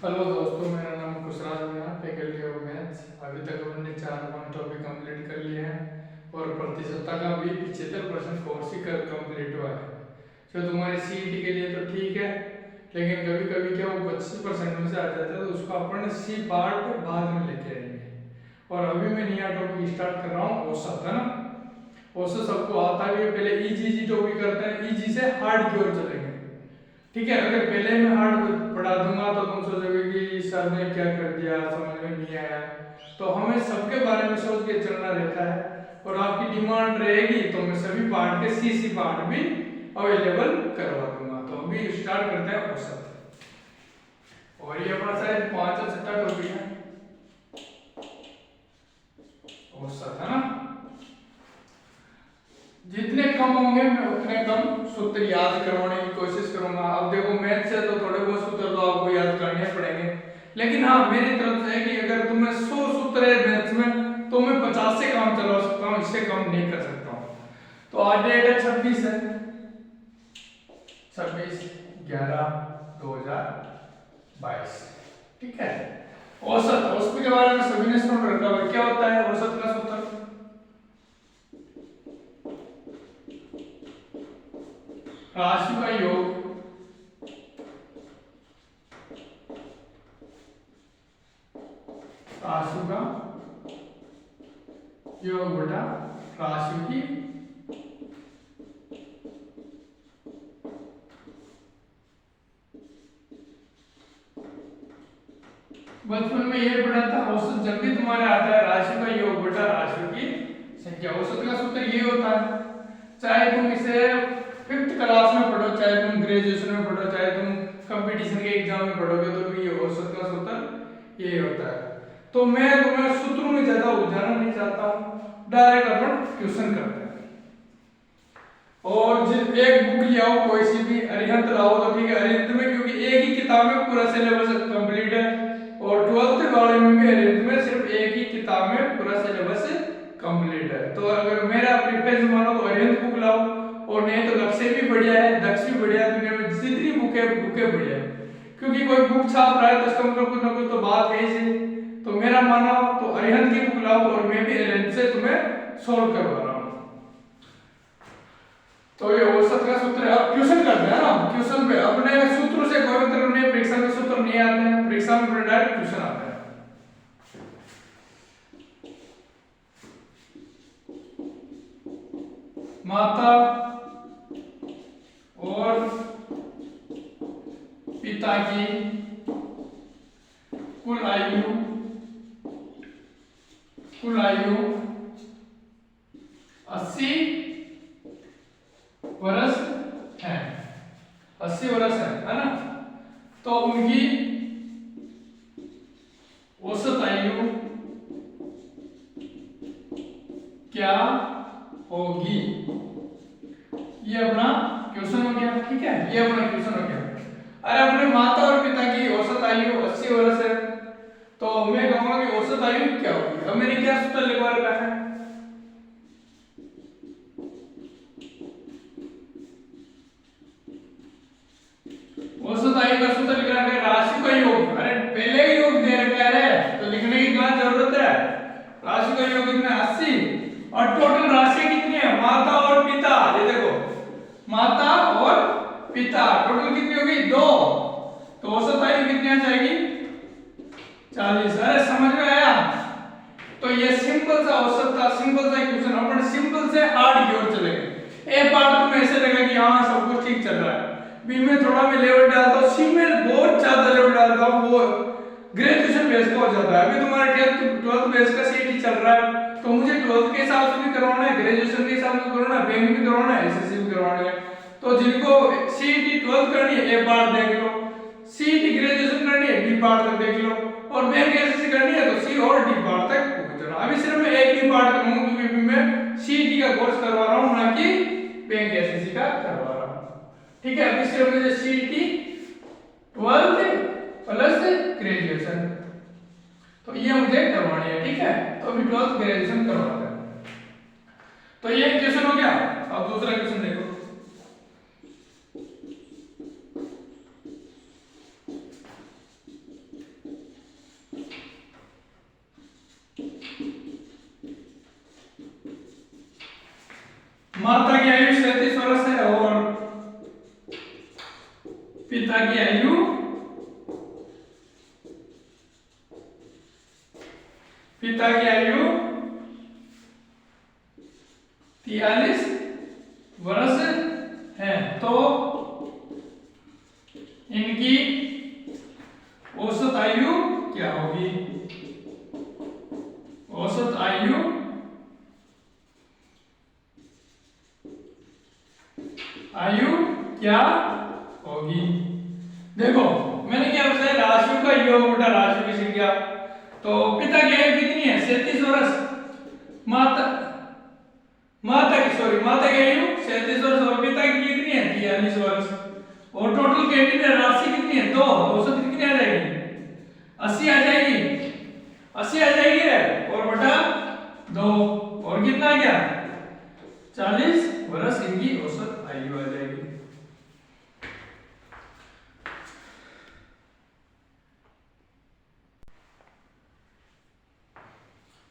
Hello दोस्तों, मेरा नाम Khushraj Meena, faculty of maths. अभी तक हमने 4 टॉपिक कंप्लीट कर लिए हैं और प्रतिशतता का भी 75% कोर्स ही कंप्लीट हुआ है। जो तुम्हारे सीईटी के लिए तो ठीक है, लेकिन कभी कभी क्या वो 25% में से आ जाता है, तो उसको अपन सी पार्ट बाद में लेके आएंगे। और अभी मैं नया टॉपिक स्टार्ट कर रहा हूँ, औसत, है ना। औसत सबको आता भी है। पहले इजी टॉपिक करते हैं, इजी से हार्ड की ओर चलेंगे, ठीक है। अगर पहले मैं हार्ड पढ़ा दूंगा तो तुम सोचोगे कि सर ने क्या कर दिया, समझ में नहीं आया। तो हमें सबके बारे में सोच के चलना रहता है, और आपकी डिमांड रहेगी तो मैं सभी पार्ट के सी पार्ट भी अवेलेबल करवा दूंगा। तो अभी स्टार्ट करते हैं औसत। और ये अपना शायद 5 या 6 टॉपिक है औसत, है ना। जितने कम होंगे मैं उतने कम सूत्र याद करवाने की कोशिश करूंगा। अब देखो, मैथ से तो थोड़े बहुत सूत्र तो आपको याद करने पड़ेंगे, लेकिन हाँ, मेरी तरफ से है कि अगर तुम्हें 100 सूत्र है मैथ्स में तो मैं 50 से काम चला सकता हूँ, इससे कम नहीं कर सकता हूँ। तो आज डेट है 26 है, 26/11/2022, ठीक है। औसत, औसत के बारे में सभी ने सुन रखा है। क्या होता है औसत का सूत्र? राशि का योग राशि का योग बटा राशि की बचपन में ये पढ़ा था। औसत जब भी तुम्हारे आता है राशि का योग बटा राशि की संख्या, औसत का सूत्र ये होता है। चाहे तुम इसे 5th क्लास में पढ़ो, चाहे तुम ग्रेजुएशन में पढ़ो, चाहे तुम कंपटीशन के एग्जाम में पढ़ोगे, तो भी ये औसत का सूत्र ये होता है। तो मैं तुम्हें सूत्रों में ज्यादा उलझाना नहीं चाहता हूँ, डायरेक्ट अपन ट्यूशन करते हैं। और जिस एक बुक ले आओ, कोई सी भी, अरिहंत लाओ तो ठीक है। अरिहंत में क्योंकि एक ही किताब में पूरा सिलेबस कंप्लीट है, और 12th वाले में भी अरिहंत में सिर्फ एक ही किताब में पूरा सिलेबस कंप्लीट है। तो अगर मेरा प्रेफरेंस मानो तो अरिहंत बुक लाओ, और नहीं तो लक्ष्य भी बढ़िया है, दक्ष भी बढ़िया है। दुनिया में जितनी बुकें बढ़िया है, क्योंकि कोई बुक छाप रहा है तो इसका मतलब कुछ ना कुछ तो बात है ही। तो मेरा मानो तो अरिहंत की बुक लाओ, और मैं भी अरिहंत से तुम्हें सोल्व करवा रहा हूँ। तो ये औसत का सूत्र है। अब ट्यूशन करते हैं ना, ट्यूशन पे अपने सूत्रों से कोई मतलब नहीं, परीक्षा में सूत्र नहीं आते हैं, परीक्षा में डायरेक्ट ट्यूशन आता है। माता और पिता की कुल आयु 80 वर्ष है, 80 वर्ष है ना। तो उनकी औसत आयु क्या होगी? ये अपना क्वेश्चन हो गया, ठीक है। ये अपना क्वेश्चन हो गया। अरे अपने माता और पिता की औसत आयु 80 वर्ष है, तो मैं कहूंगा कि औसत आयु क्या होगी। अब मैंने क्या सूत्र लिखवा रखा है? औसत आयु का सूत्र लिख रखा है राशि का योग। अरे पहले ही योग दे रखा है तो लिखने की क्या जरूरत है? राशि का योग कितना 80, और टोटल राशि कितनी है? माता और पिता, ये देखो, माता और पिता टोटल कितनी होगी? 2। तो औसत आयु कितनी आ जाएगी? 40। अरे समझ में आया? तो ये सिंपल सा औसत था, सिंपल सा क्वेश्चन। अपन सिंपल से हार्ड की ओर चलेंगे। ए पार्ट तुम्हें ऐसे लगेगा कि हाँ सब कुछ ठीक चल रहा है, बी में थोड़ा मैं लेवल डालता हूँ, सी में बहुत ज्यादा लेवल डालता हूँ, वो ग्रेजुएशन बेस का हो जाता है। अभी तुम्हारा 12th बेस का सीईटी चल रहा है, तो मुझे 12th के हिसाब से भी करवाना है, ग्रेजुएशन के हिसाब से करवाना है, बैंक भी करवाना है, एसएससी भी करवानी है। तो जिनको सीईटी 12th करनी है, ए पार्ट देख लो, सीईटी ग्रेजुएशन करनी है, बी पार्ट तक देख लो, और बैंक एसएससी करनी है तो सी और डी पार्ट तक पहुंच जाना। अभी सिर्फ मैं एक ही पार्ट करूंगा, क्योंकि मैं सीईटी का कोर्स करवा रहा हूं, ना कि बैंक एसएससी का करवा रहा हूं, ठीक है। अभी सिर्फ मुझे सीईटी 12th प्लस ग्रेजुएशन, तो ये मुझे करवानी है, ठीक है। तो अभी 12th ग्रेजुएशन करवाते हैं। तो ये क्वेश्चन हो गया। अब दूसरा क्वेश्चन देखो। माता की आयु 37 वर्ष है और पिता की आयु 43 वर्ष है। तो इनकी औसत आयु क्या होगी? औसत आयु क्या होगी? देखो मैंने क्या बताया, राशियों का योग बटा राशियों की संख्या। तो पिता की आयु कितनी है? 37 वर्ष। माता की आयु 37 वर्ष और पिता की कितनी है? 43 वर्ष। और टोटल कैंडिडेट राशि कितनी है? 2। औसत कितनी आ जाएगी? 80 आ जाएगी। 80 आ जाएगी रे, और बटा 2 और कितना आ गया? 40 वर्ष इनकी औसत आयु आ जाएगी।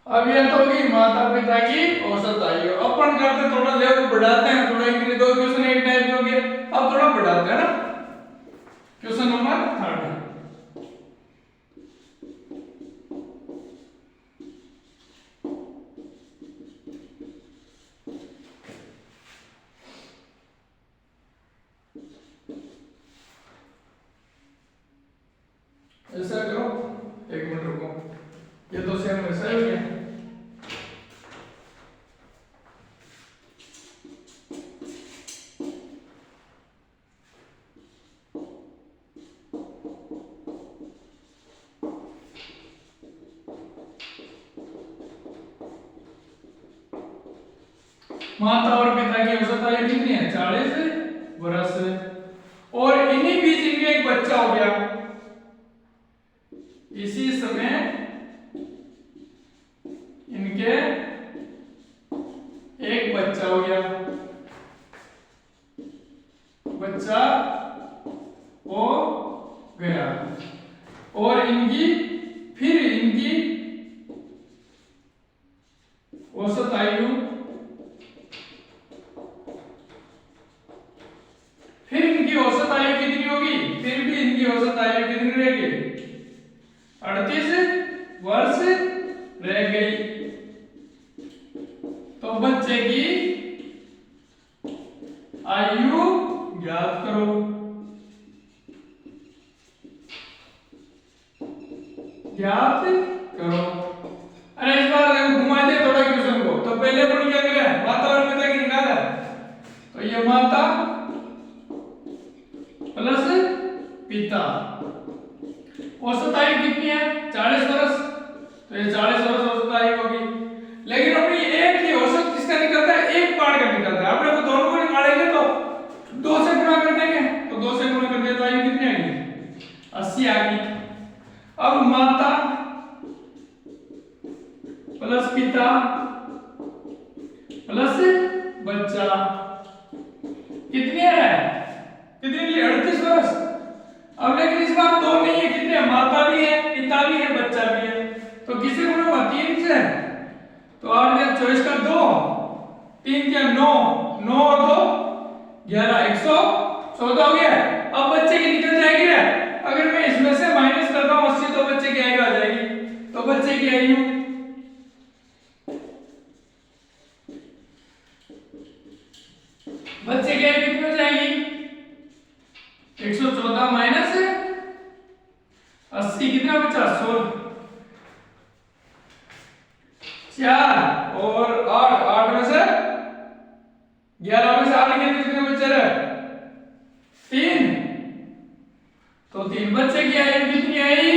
अब यह तो होगी माता पिता की औसत आयु। अपन करते थोड़ा लेवल बढ़ाते हैं, थोड़ा इंक्रीज। 2 क्वेश्चन एक टाइप के हो गए, अब थोड़ा बढ़ाते हैं ना। क्वेश्चन नंबर 3 ऐसा करो, 1 मिनट रुको, ये तो सेम वैसा ही है। माता और पिता की औसत आयु कितनी है? 40 वर्ष। और इन्हीं बीच इनके एक बच्चा हो गया। इसी समय इनके एक बच्चा हो गया। बच्चा हो गया और इनकी औसत आयु कितनी होगी? फिर भी इनकी औसत आयु कितनी रहेगी? 38 वर्ष रह गई। तो बच्चे की आयु ज्ञात करो। अरे इस बार घुमा दे थोड़ा क्वेश्चन को। तो पहले अपन क्या करें? माता और पिता की निकाला। तो ये माता प्लस पिता, औसत आयु कितनी है? 40 वर्ष। तो ये 40 वर्ष औसत आयु होगी। लेकिन अपनी एक ही औसत किसका निकलता है? एक पार्ट का निकलता है। अपने को दोनों को निकालेंगे तो 2 से गुणा कर देंगे। तो 2 से गुणा कर दिया तो आयु कितनी आएगी? 80 आ गई। अब माता प्लस पिता प्लस बच्चा कितनी है? कितनी की? 38 वर्ष। अब लेकिन इस बार 2 नहीं है, कितने? माता भी है, पिता भी है, बच्चा भी है। तो किसे गुणा हुआ? 3 से। तो 8 या 24 का 2, 3 क्या 9, 9 और 2 11, 114 हो गया। अब बच्चे की निकल जाएगी ना। अगर मैं इसमें से माइनस करता हूं 80 तो बच्चे की आयु आ जाएगी। तो बच्चे की आयु कितनी हो जाएगी? 114 माइनस 80 कितना बचा? 16 4 और 8 में से 11 में से 8 के कितने बचे रहे? 3। तो 3 बच्चे की आयु कितनी आई?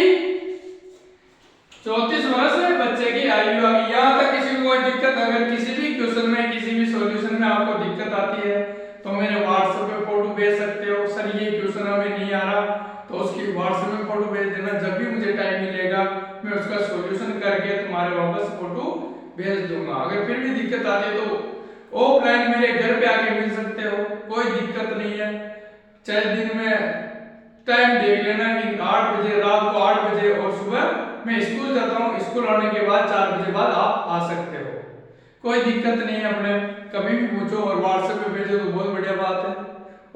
34 वर्ष में बच्चे की आयु आ गई। यहाँ तक किसी को कोई दिक्कत? अगर किसी भी क्वेश्चन में, किसी भी सॉल्यूशन में आपको दिक्कत आती है तो मेरे व्हाट्सएप पे फोटो भेज सकते हो। सर ये क्वेश्चन हमें नहीं आ रहा, तो उसकी व्हाट्सएप में फोटो भेज देना। जब भी मुझे टाइम मिलेगा मैं उसका सॉल्यूशन करके तुम्हारे वापस फोटो भेज दूंगा। अगर फिर भी दिक्कत आती है तो ऑफलाइन मेरे घर पे आके मिल सकते हो, कोई दिक्कत नहीं है। चाहे दिन में टाइम देख लेना कि 8 बजे, रात को 8 बजे, और सुबह मैं स्कूल जाता हूँ। स्कूल आने के बाद 4 बजे बाद आप आ सकते हो, कोई दिक्कत नहीं है, अपने कभी भी पूछो और व्हाट्सएप पे भेजो तो बहुत बढ़िया बात है।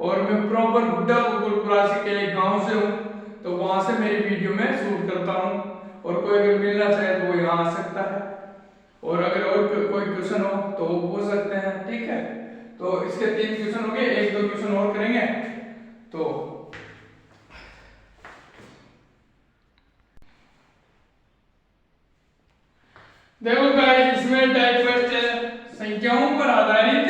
और मैं प्रॉपर गुड्डा गोकुल राशि के एक गांव से हूँ, तो वहां से मेरी वीडियो में शूट करता हूँ, और कोई अगर मिलना चाहे तो वो यहाँ आ सकता है, और अगर और कोई क्वेश्चन हो तो वो पूछ सकते हैं, ठीक है। तो इसके 3 क्वेश्चन हो गए, 1-2 क्वेश्चन और करेंगे। तो देखो गाइस, इसमें टाइप फर्स्ट है संख्याओं पर आधारित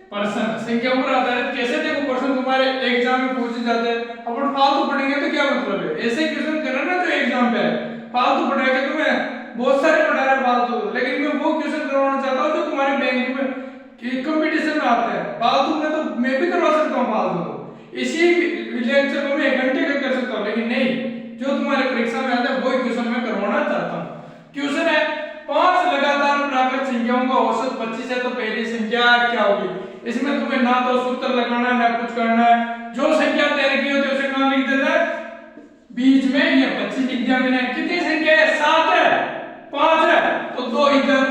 प्रश्न। संख्याओं पर आधारित कैसे, देखो प्रश्न तुम्हारे एग्जाम में पूछे जाते हैं, अपन फालतू पढ़ेंगे तो क्या मतलब है, ऐसे क्वेश्चन करना ना जो एग्जाम पे है। फालतू पढ़ाएंगे तुम्हें बहुत सारे पढ़ा रहे फालतू, लेकिन मैं वो क्वेश्चन करवाना चाहता हूँ जो तुम्हारे बैंक में कि कंपटीशन में आते हैं। फालतू में तो मैं भी करवा सकता हूँ फालतू, इसी लेक्चर को मैं 1 घंटे का कर सकता हूँ, लेकिन नहीं, जो तुम्हारे परीक्षा में आता है वही क्वेश्चन मैं करवाना चाहता हूँ। क्वेश्चन है 5 लगातार प्राकृत संख्याओं का औसत 25 है, तो पहली संख्या क्या होगी। इसमें तुम्हें ना तो सूत्र लगाना है ना कुछ करना है, जो संख्या तय की होती है उसे कहां लिख देना है, बीच में। ये 25 लिख दिया मैंने। कितनी संख्या है, 7 है, 5 है, तो 2 इधर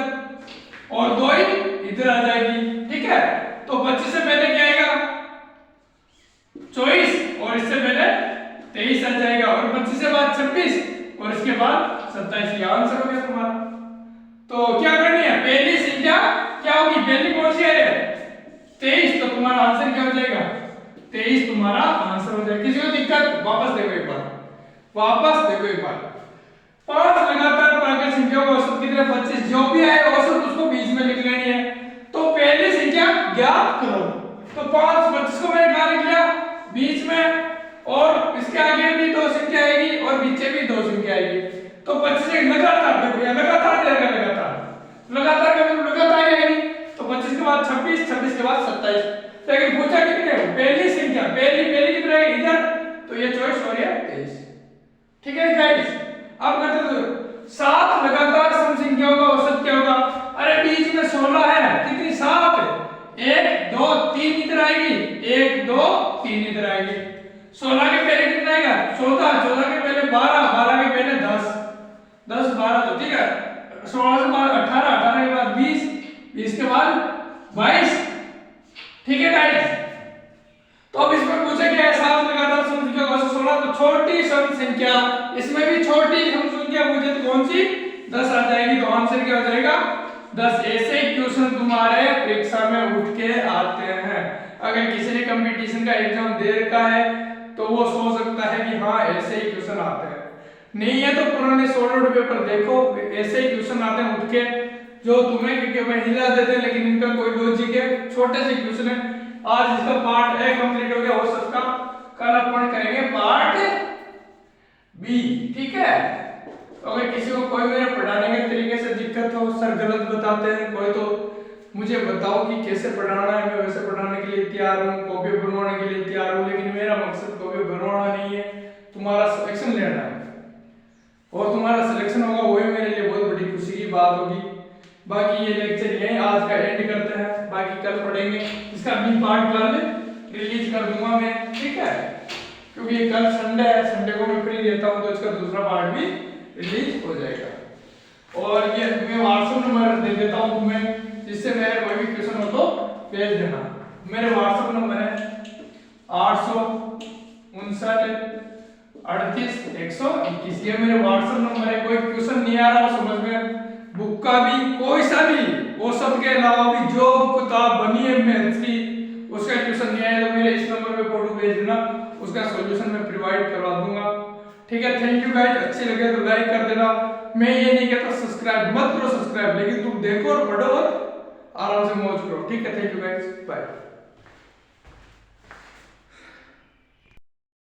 और 2 इधर आ जाएगी, ठीक है। तो 25 से पहले क्या आएगा, 24, और इससे पहले 23 आ जाएगा, और 25 से बाद 26, और इसके बाद 27। ये आंसर हो गया तुम्हारा। तो क्या करनी है, पहली संख्या क्या होगी, पहली कौन सी है, 23, तो तुम्हारा आंसर क्या हो जाएगा, 23 तुम्हारा आंसर हो जाएगा। किसी को दिक्कत, वापस देखो एक बार, वापस देखो एक बार। 5 लगातार प्राकृत संख्याओं का औसत कितना, 25, जो भी आए औसत उसको बीच में लिख लेनी है। तो पहली संख्या ज्ञात करो, तो 5 25 को मैंने कहां लिख लिया, बीच में, और इसके आगे भी 2 संख्या आएगी और पीछे भी 2 संख्या आएगी। तो 25 से लगातार देखो, लगातार देगा, लगातार का मतलब लगातार आएगी। तो 25 के बाद 26, 26 के बाद 27। लेकिन पूछा कितने, पहली संख्या, पहली कितनी रहेगी इधर, तो ये 24 और ये 23, ठीक है गाइस। अब करते हैं 7 लगातार सम संख्याओं का औसत क्या होगा। अरे बीच में 16 है, कितनी, 7, 1 2 3 इधर आएगी, 1 2 3 इधर आएगी। 16 के पहले कितना आएगा, 14, 14 के पहले 12, 12 के पहले 10, 10 12, तो ठीक है। 16 के बाद 18, 18 के बाद 20, 20 के बाद 22, ठीक है गाइस। तो अब इसमें पूछा गया है 7 लगातार सम संख्या का औसत 16, तो छोटी सम संख्या, इसमें भी छोटी सम संख्या पूछे तो कौन सी, 10 आ जाएगी, तो आंसर क्या हो जाएगा, 10। ऐसे क्वेश्चन तुम्हारे परीक्षा में उठ के आते हैं। अगर किसी ने कंपटीशन का एग्जाम दे रखा है तो वो सोच सकता है कि हाँ ऐसे ही क्वेश्चन आते हैं, नहीं है तो पुराने सोल्ड पेपर देखो, ऐसे ही क्वेश्चन आते हैं उठ के, जो तुम्हें क्योंकि मैं हिला देते हैं, लेकिन इनका कोई लॉजिक है, छोटे से क्वेश्चन है। आज इसका पार्ट ए कंप्लीट हो गया हो सकता, कल अपन करेंगे पार्ट बी, ठीक है। तो अगर किसी को कोई मेरे पढ़ाने के तरीके से दिक्कत हो, सर गलत बताते हैं कोई, तो मुझे बताओ कि कैसे पढ़ाना है, मैं वैसे पढ़ाने के लिए तैयार हूँ, कॉपी बनवाने के लिए तैयार हूँ। लेकिन मेरा मकसद कॉपी बनवाना नहीं है, तुम्हारा सिलेक्शन लेना है, और तुम्हारा सिलेक्शन होगा वही मेरे लिए बहुत बड़ी खुशी की बात होगी। बाकी ये लेक्चर यहीं आज का एंड करते हैं, बाकी कल पढ़ेंगे, इसका बी पार्ट कल रिलीज कर दूंगा मैं, ठीक है, क्योंकि कल संडे है, संडे को मैं फ्री रहता हूँ, तो इसका दूसरा पार्ट भी रिलीज हो जाएगा। और ये मैं व्हाट्सएप नंबर दे देता हूँ तुम्हें, जिससे मेरे कोई भी क्वेश्चन हो तो भेज देना। मेरे व्हाट्सएप नंबर है 859 38 121, ये मेरे व्हाट्सएप नंबर है। कोई क्वेश्चन नहीं आ रहा समझ में, बुक का भी कोई सा भी, औसत के अलावा भी जो किताब बनी है मैथ्स की, उसका क्वेश्चन नहीं आया तो मेरे इस नंबर पे फोटो भेज देना, उसका सॉल्यूशन मैं प्रोवाइड करवा दूंगा, ठीक है। थैंक यू गाइस, अच्छे लगे तो लाइक कर देना। मैं ये नहीं कहता सब्सक्राइब मत करो, सब्सक्राइब, लेकिन तुम देखो और पढ़ो और आराम से मौज करो, ठीक है। Thank you guys, bye.